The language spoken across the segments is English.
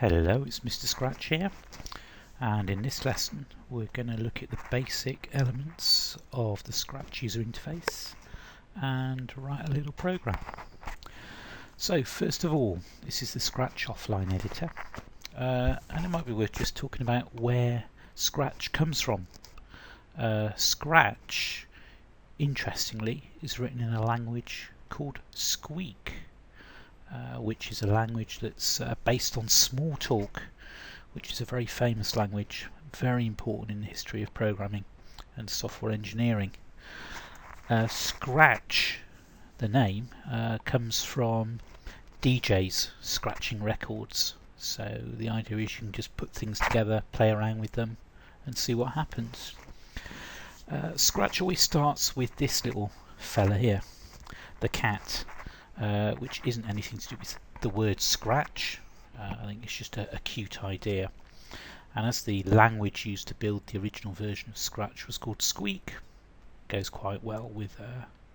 Hello, it's Mr. Scratch here, and in this lesson we're going to look at the basic elements of the Scratch user interface and write a little program. So first of all, this is the Scratch offline editor, and it might be worth just talking about where Scratch comes from. Scratch, interestingly, is written in a language called Squeak, which is a language that's based on Smalltalk, which is a very famous language, very important in the history of programming and software engineering. Scratch, the name, comes from DJs scratching records. So the idea is you can just put things together, play around with them and see what happens. Scratch always starts with this little fella here, the cat. Which isn't anything to do with the word scratch. I think it's just a cute idea. And as the language used to build the original version of Scratch was called Squeak, goes quite well with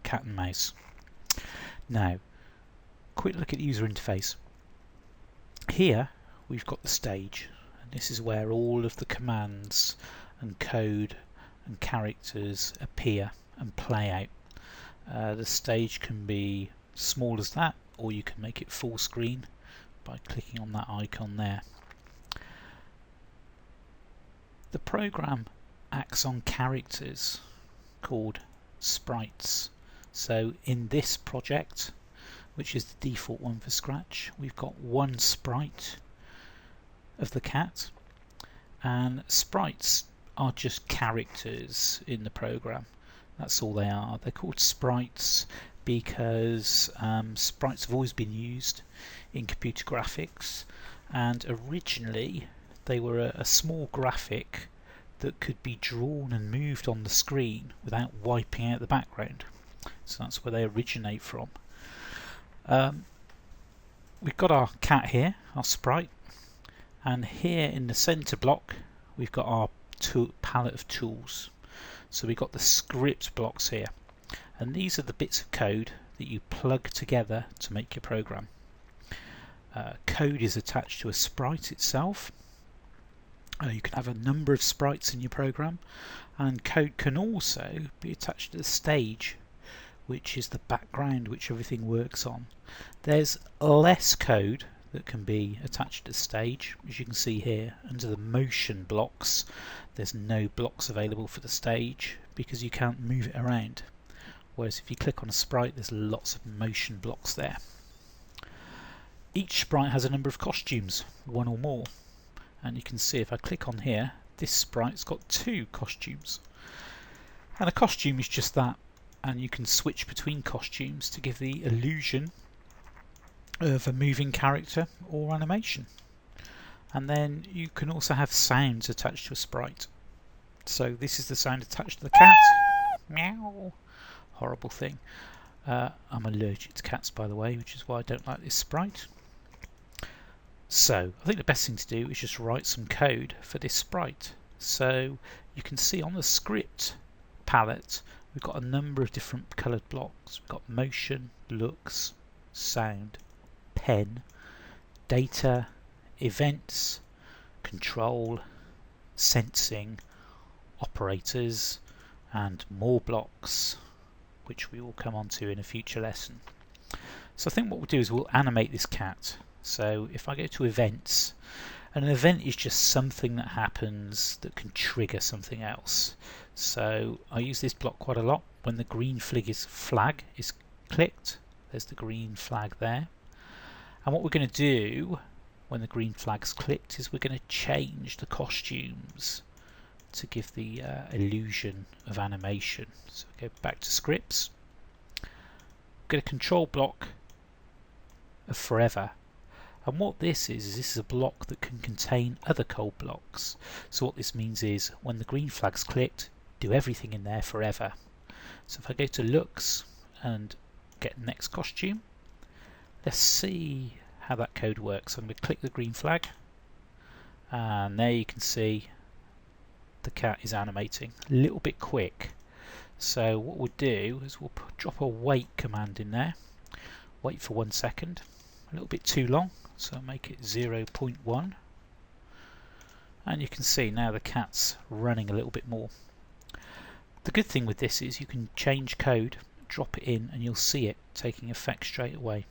cat and mouse. Now, quick look at the user interface. Here we've got the stage, and this is where all of the commands and code and characters appear and play out. The stage can be small as that, or you can make it full screen by clicking on that icon there. The program acts on characters called sprites. So in this project, which is the default one for Scratch, we've got one sprite of the cat, and sprites are just characters in the program. That's all they are. They're called sprites because sprites have always been used in computer graphics, and originally they were a small graphic that could be drawn and moved on the screen without wiping out the background. So that's where they originate from. We've got our cat here, our sprite, and here in the center block we've got our palette of tools. So we've got the script blocks here, and these are the bits of code that you plug together to make your program. Code is attached to a sprite itself. You can have a number of sprites in your program, and code can also be attached to the stage, which is the background which everything works on. There's less code that can be attached to the stage, as you can see here under the motion blocks. There's no blocks available for the stage because you can't move it around, whereas if you click on a sprite there's lots of motion blocks there. Each sprite has a number of costumes, one or more, and you can see if I click on here, this sprite's got 2 costumes, and a costume is just that, and you can switch between costumes to give the illusion of a moving character or animation. And then you can also have sounds attached to a sprite. So this is the sound attached to the cat. Meow. Horrible thing. I'm allergic to cats, by the way, which is why I don't like this sprite. So I think the best thing to do is just write some code for this sprite. So you can see on the script palette we've got a number of different coloured blocks. We've got motion, looks, sound, pen, data, events, control, sensing, operators, and more blocks, which we will come on to in a future lesson. So I think what we'll do is we'll animate this cat. So if I go to events, an event is just something that happens that can trigger something else. So I use this block quite a lot. When the green flag is clicked, there's the green flag there. And what we're going to do when the green flag's clicked is we're going to change the costumes to give the illusion of animation. So go back to scripts, get a control block of forever, and what this is a block that can contain other code blocks. So what this means is when the green flag's clicked, do everything in there forever. So if I go to looks and get next costume, let's see how that code works. I'm going to click the green flag, and there you can see the cat is animating a little bit quick. So what we'll do is drop a wait command in there, wait for 1 second, a little bit too long, so make it 0.1, and you can see now the cat's running a little bit more. The good thing with this is you can change code, drop it in, and you'll see it taking effect straight away.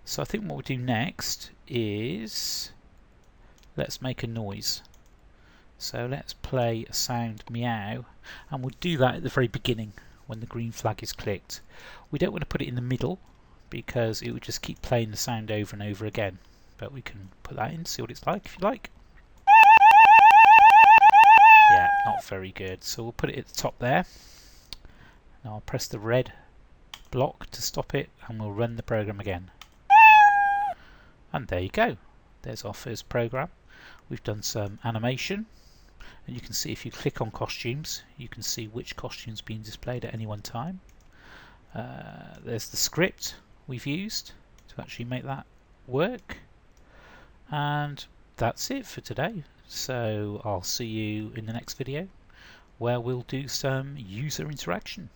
So I think what we'll do next is let's make a noise. So let's play a sound meow, and we'll do that at the very beginning when the green flag is clicked. We don't want to put it in the middle because it would just keep playing the sound over and over again, but we can put that in, see what it's like if you like. Yeah, not very good, so we'll put it at the top there. Now I'll press the red block to stop it and we'll run the program again. And there you go, there's our first program. We've done some animation, and you can see if you click on costumes you can see which costumes being displayed at any one time. There's the script we've used to actually make that work, and that's it for today. So I'll see you in the next video where we'll do some user interaction.